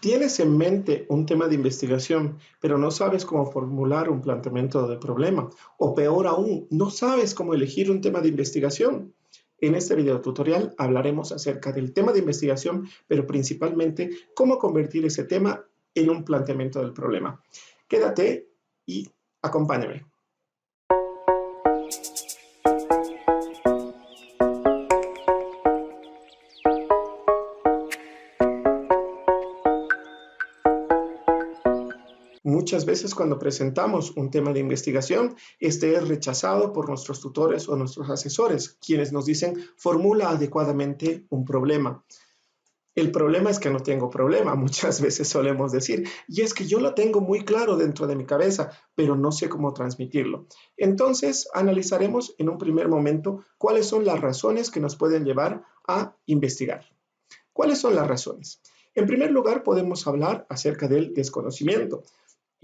Tienes en mente un tema de investigación, pero no sabes cómo formular un planteamiento de problema. O peor aún, no sabes cómo elegir un tema de investigación. En este video tutorial hablaremos acerca del tema de investigación, pero principalmente cómo convertir ese tema en un planteamiento del problema. Quédate y acompáñame. Muchas veces cuando presentamos un tema de investigación, este es rechazado por nuestros tutores o nuestros asesores, quienes nos dicen, formula adecuadamente un problema. El problema es que no tengo problema, muchas veces solemos decir, y es que yo lo tengo muy claro dentro de mi cabeza, pero no sé cómo transmitirlo. Entonces, analizaremos en un primer momento cuáles son las razones que nos pueden llevar a investigar. ¿Cuáles son las razones? En primer lugar, podemos hablar acerca del desconocimiento.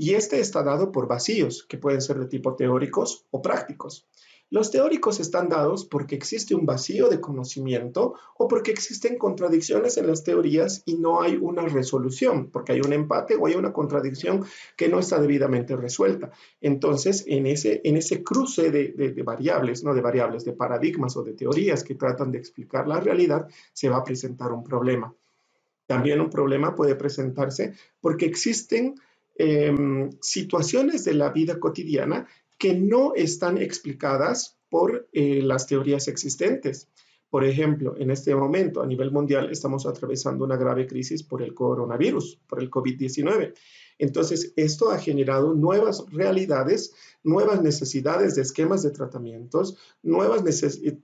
Y este está dado por vacíos, que pueden ser de tipo teóricos o prácticos. Los teóricos están dados porque existe un vacío de conocimiento o porque existen contradicciones en las teorías y no hay una resolución, porque hay un empate o hay una contradicción que no está debidamente resuelta. Entonces, en ese cruce de variables, no de variables, de paradigmas o de teorías que tratan de explicar la realidad, se va a presentar un problema. También un problema puede presentarse porque existen situaciones de la vida cotidiana que no están explicadas por las teorías existentes. Por ejemplo, en este momento a nivel mundial estamos atravesando una grave crisis por el coronavirus, por el COVID-19. Entonces, esto ha generado nuevas realidades, nuevas necesidades de esquemas de tratamientos, nuevas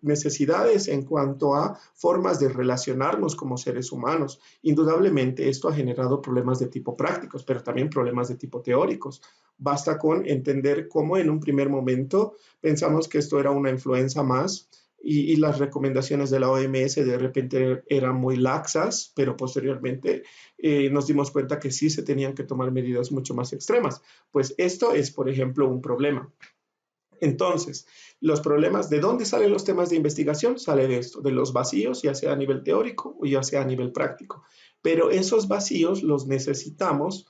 necesidades en cuanto a formas de relacionarnos como seres humanos. Indudablemente, esto ha generado problemas de tipo prácticos, pero también problemas de tipo teóricos. Basta con entender cómo en un primer momento pensamos que esto era una influenza más, y las recomendaciones de la OMS de repente eran muy laxas, pero posteriormente nos dimos cuenta que sí se tenían que tomar medidas mucho más extremas. Pues esto es, por ejemplo, un problema. Entonces, los problemas, ¿de dónde salen los temas de investigación? Sale de esto, de los vacíos, ya sea a nivel teórico o ya sea a nivel práctico. Pero esos vacíos los necesitamos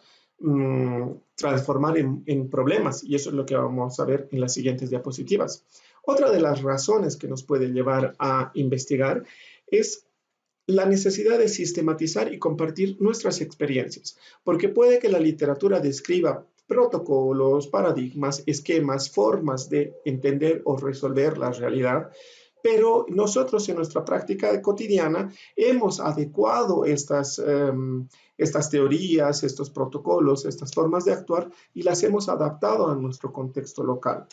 transformar en problemas, y eso es lo que vamos a ver en las siguientes diapositivas. Otra de las razones que nos puede llevar a investigar es la necesidad de sistematizar y compartir nuestras experiencias, porque puede que la literatura describa protocolos, paradigmas, esquemas, formas de entender o resolver la realidad, pero nosotros en nuestra práctica cotidiana hemos adecuado estas teorías, estos protocolos, estas formas de actuar y las hemos adaptado a nuestro contexto local.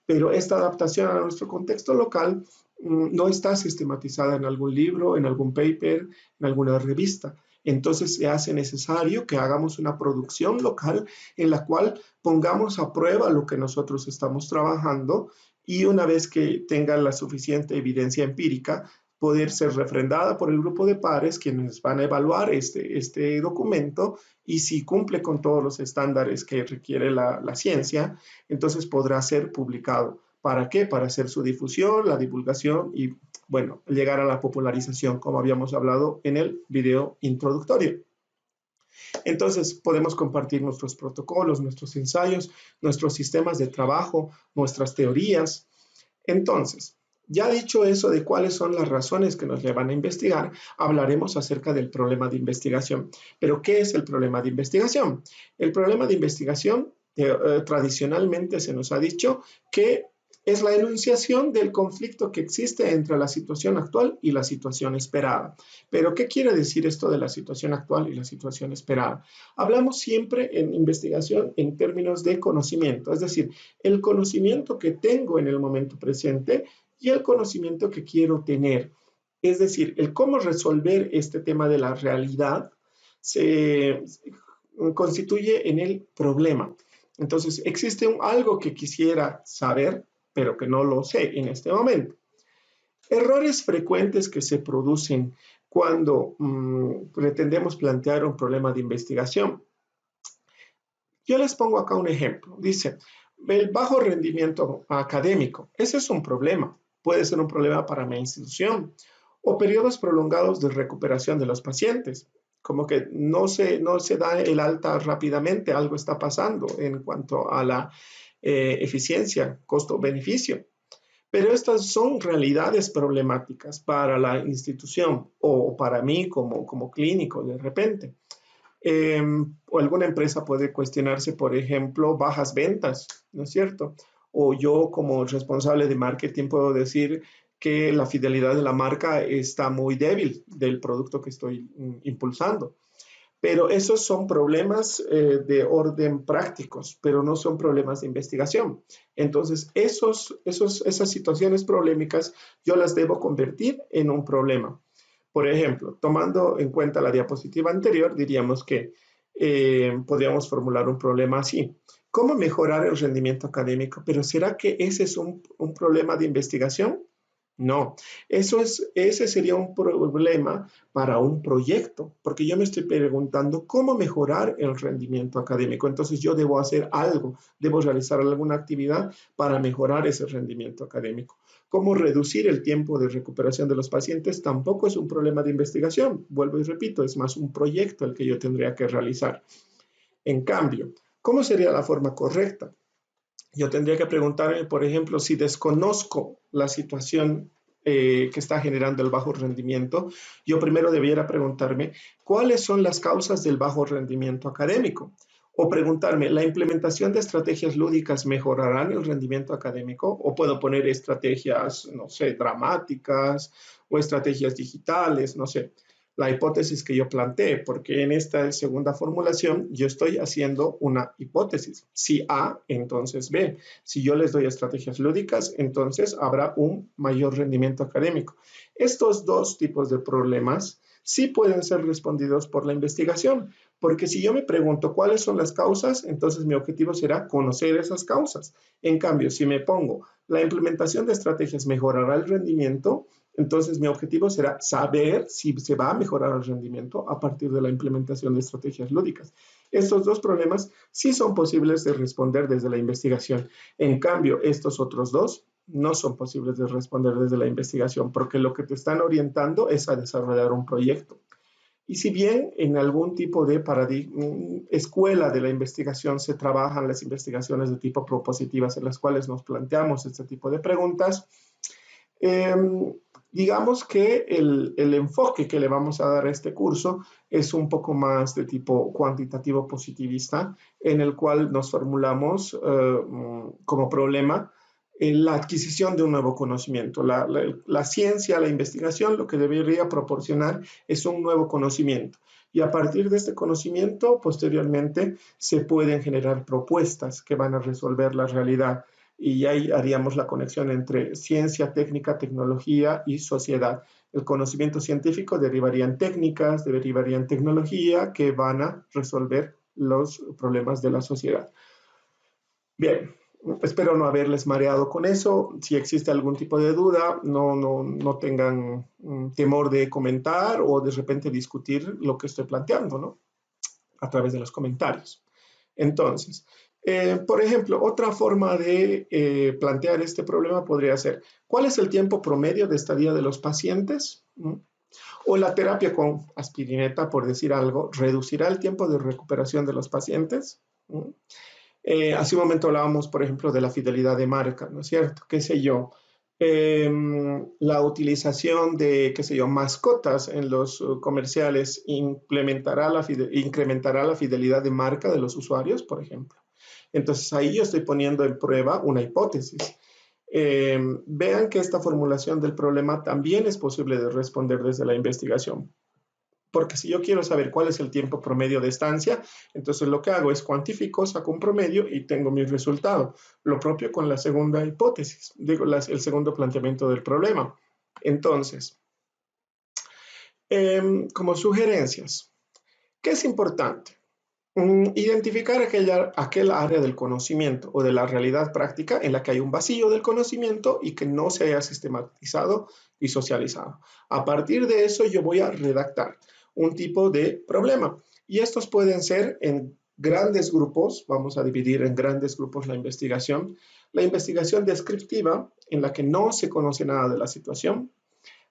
Pero esta adaptación a nuestro contexto local no está sistematizada en algún libro, en algún paper, en alguna revista. Entonces se hace necesario que hagamos una producción local en la cual pongamos a prueba lo que nosotros estamos trabajando y una vez que tenga la suficiente evidencia empírica, poder ser refrendada por el grupo de pares quienes van a evaluar este documento y si cumple con todos los estándares que requiere la ciencia, entonces podrá ser publicado. ¿Para qué? Para hacer su difusión, la divulgación y, bueno, llegar a la popularización, como habíamos hablado en el video introductorio. Entonces, podemos compartir nuestros protocolos, nuestros ensayos, nuestros sistemas de trabajo, nuestras teorías. Entonces, ya dicho eso de cuáles son las razones que nos llevan a investigar, hablaremos acerca del problema de investigación. Pero, ¿qué es el problema de investigación? El problema de investigación, tradicionalmente se nos ha dicho que es la enunciación del conflicto que existe entre la situación actual y la situación esperada. Pero, ¿qué quiere decir esto de la situación actual y la situación esperada? Hablamos siempre en investigación en términos de conocimiento, es decir, el conocimiento que tengo en el momento presente y el conocimiento que quiero tener. Es decir, el cómo resolver este tema de la realidad se constituye en el problema. Entonces, existe algo que quisiera saber, pero que no lo sé en este momento. Errores frecuentes que se producen cuando pretendemos plantear un problema de investigación. Yo les pongo acá un ejemplo. Dice, el bajo rendimiento académico. Ese es un problema. Puede ser un problema para mi institución. O periodos prolongados de recuperación de los pacientes. como que no se da el alta rápidamente, algo está pasando en cuanto a la eficiencia, costo-beneficio. Pero estas son realidades problemáticas para la institución o para mí como clínico de repente. O alguna empresa puede cuestionarse, por ejemplo, bajas ventas, ¿no es cierto? O yo como responsable de marketing puedo decir que la fidelidad de la marca está muy débil del producto que estoy impulsando. Pero esos son problemas de orden prácticos, pero no son problemas de investigación. Entonces, esas situaciones problemáticas yo las debo convertir en un problema. Por ejemplo, tomando en cuenta la diapositiva anterior, diríamos que podríamos formular un problema así. ¿Cómo mejorar el rendimiento académico? Pero ¿será que ese es un problema de investigación? No, ese sería un problema para un proyecto, porque yo me estoy preguntando cómo mejorar el rendimiento académico. Entonces yo debo hacer algo, debo realizar alguna actividad para mejorar ese rendimiento académico. Cómo reducir el tiempo de recuperación de los pacientes tampoco es un problema de investigación. Vuelvo y repito, es más un proyecto el que yo tendría que realizar. En cambio, ¿cómo sería la forma correcta? Yo tendría que preguntarme, por ejemplo, si desconozco la situación que está generando el bajo rendimiento, yo primero debiera preguntarme cuáles son las causas del bajo rendimiento académico. O preguntarme, ¿la implementación de estrategias lúdicas mejorarán el rendimiento académico? O puedo poner estrategias, no sé, dramáticas o estrategias digitales, no sé la hipótesis que yo planteé, porque en esta segunda formulación yo estoy haciendo una hipótesis. Si A, entonces B. Si yo les doy estrategias lúdicas, entonces habrá un mayor rendimiento académico. Estos dos tipos de problemas sí pueden ser respondidos por la investigación, porque si yo me pregunto cuáles son las causas, entonces mi objetivo será conocer esas causas. En cambio, si me pongo la implementación de estrategias mejorará el rendimiento, entonces, mi objetivo será saber si se va a mejorar el rendimiento a partir de la implementación de estrategias lúdicas. Estos dos problemas sí son posibles de responder desde la investigación. En cambio, estos otros dos no son posibles de responder desde la investigación porque lo que te están orientando es a desarrollar un proyecto. Y si bien en algún tipo de escuela de la investigación se trabajan las investigaciones de tipo propositivas en las cuales nos planteamos este tipo de preguntas, eh, digamos que el enfoque que le vamos a dar a este curso es un poco más de tipo cuantitativo positivista, en el cual nos formulamos como problema la adquisición de un nuevo conocimiento. La ciencia, la investigación, lo que debería proporcionar es un nuevo conocimiento. Y a partir de este conocimiento, posteriormente, se pueden generar propuestas que van a resolver la realidad y ahí haríamos la conexión entre ciencia, técnica, tecnología y sociedad. El conocimiento científico derivaría en técnicas, derivaría en tecnología que van a resolver los problemas de la sociedad. Bien, espero no haberles mareado con eso. Si existe algún tipo de duda, no tengan temor de comentar o de repente discutir lo que estoy planteando, ¿no? A través de los comentarios. Entonces, por ejemplo, otra forma de plantear este problema podría ser, ¿cuál es el tiempo promedio de estadía de los pacientes? O la terapia con aspirineta, por decir algo, ¿reducirá el tiempo de recuperación de los pacientes? Hace un momento hablábamos, por ejemplo, de la fidelidad de marca, ¿no es cierto? ¿Qué sé yo? La utilización de, qué sé yo, mascotas en los comerciales incrementará la fidelidad de marca de los usuarios, por ejemplo. Entonces ahí yo estoy poniendo en prueba una hipótesis. Vean que esta formulación del problema también es posible de responder desde la investigación. Porque si yo quiero saber cuál es el tiempo promedio de estancia, entonces lo que hago es cuantifico, saco un promedio y tengo mi resultado. Lo propio con la segunda hipótesis, digo, el segundo planteamiento del problema. Entonces, como sugerencias, ¿qué es importante? Identificar aquel área del conocimiento o de la realidad práctica en la que hay un vacío del conocimiento y que no se haya sistematizado y socializado. A partir de eso yo voy a redactar un tipo de problema y estos pueden ser en grandes grupos, vamos a dividir en grandes grupos la investigación descriptiva en la que no se conoce nada de la situación,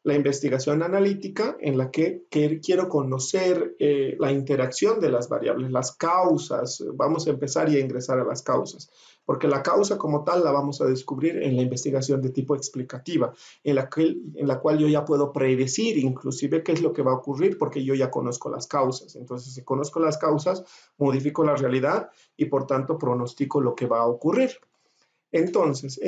La investigación analítica, en la que quiero conocer la interacción de las variables, las causas. Vamos a empezar y a ingresar a las causas, porque la causa como tal la vamos a descubrir en la investigación de tipo explicativa, en la cual yo ya puedo predecir inclusive qué es lo que va a ocurrir, porque yo ya conozco las causas. Entonces, si conozco las causas, modifico la realidad y por tanto pronostico lo que va a ocurrir. Entonces,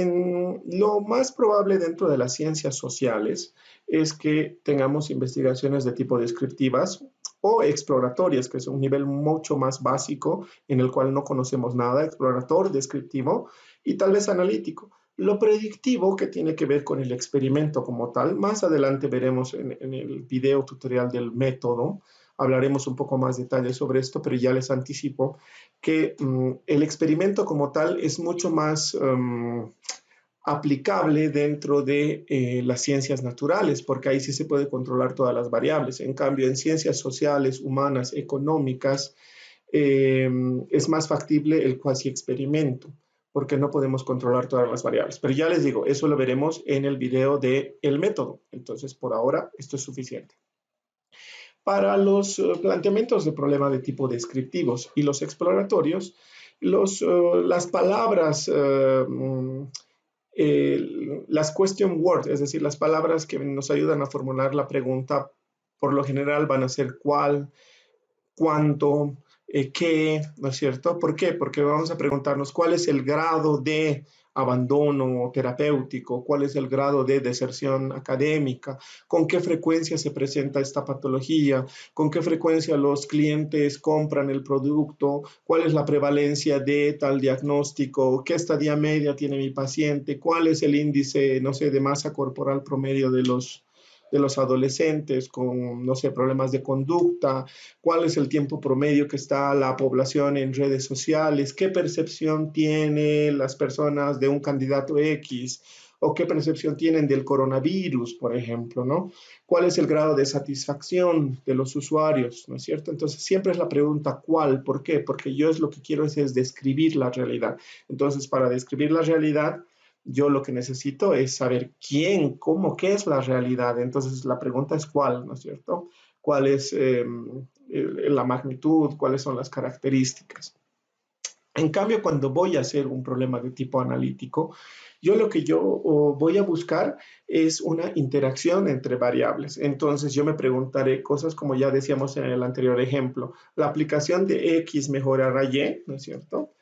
lo más probable dentro de las ciencias sociales es que tengamos investigaciones de tipo descriptivas o exploratorias, que es un nivel mucho más básico en el cual no conocemos nada, explorador, descriptivo y tal vez analítico. Lo predictivo, que tiene que ver con el experimento como tal, más adelante veremos en el video tutorial del método, hablaremos un poco más detalles sobre esto, pero ya les anticipo que el experimento como tal es mucho más aplicable dentro de las ciencias naturales, porque ahí sí se puede controlar todas las variables. En cambio, en ciencias sociales, humanas, económicas, es más factible el cuasi experimento, porque no podemos controlar todas las variables. Pero ya les digo, eso lo veremos en el video del método. Entonces, por ahora, esto es suficiente. Para los planteamientos de problema de tipo descriptivos y los exploratorios, las palabras, las question words, es decir, las palabras que nos ayudan a formular la pregunta, por lo general van a ser cuál, cuánto, qué, ¿no es cierto? ¿Por qué? Porque vamos a preguntarnos cuál es el grado de abandono terapéutico, cuál es el grado de deserción académica, con qué frecuencia se presenta esta patología, con qué frecuencia los clientes compran el producto, cuál es la prevalencia de tal diagnóstico, qué estadía media tiene mi paciente, cuál es el índice, no sé, de masa corporal promedio de los adolescentes con, no sé, problemas de conducta, cuál es el tiempo promedio que está la población en redes sociales, qué percepción tienen las personas de un candidato X o qué percepción tienen del coronavirus, por ejemplo, ¿no? ¿Cuál es el grado de satisfacción de los usuarios, ¿no es cierto? Entonces, siempre es la pregunta ¿cuál? ¿Por qué? Porque yo lo que quiero es describir la realidad. Entonces, para describir la realidad, yo lo que necesito es saber quién, cómo, qué es la realidad. Entonces la pregunta es cuál, ¿no es cierto? ¿Cuál es la magnitud? ¿Cuáles son las características? En cambio, cuando voy a hacer un problema de tipo analítico, yo voy a buscar es una interacción entre variables. Entonces yo me preguntaré cosas como ya decíamos en el anterior ejemplo, la aplicación de X mejorará Y, ¿no es cierto?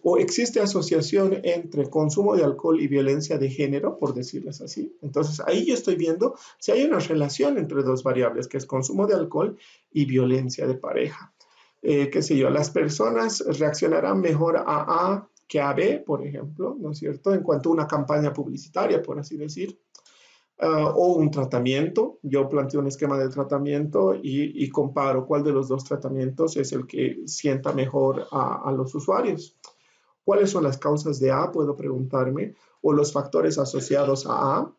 O existe asociación entre consumo de alcohol y violencia de género, por decirles así. Entonces ahí yo estoy viendo si hay una relación entre dos variables, que es consumo de alcohol y violencia de pareja. Qué sé yo, las personas reaccionarán mejor a A que a B, por ejemplo, ¿no es cierto? En cuanto a una campaña publicitaria, por así decir, o un tratamiento. Yo planteo un esquema de tratamiento y comparo cuál de los dos tratamientos es el que sienta mejor a los usuarios. ¿Cuáles son las causas de A? Puedo preguntarme. O los factores asociados a A.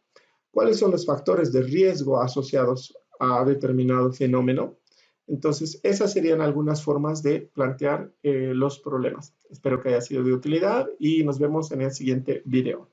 ¿Cuáles son los factores de riesgo asociados a determinado fenómeno? Entonces, esas serían algunas formas de plantear los problemas. Espero que haya sido de utilidad y nos vemos en el siguiente video.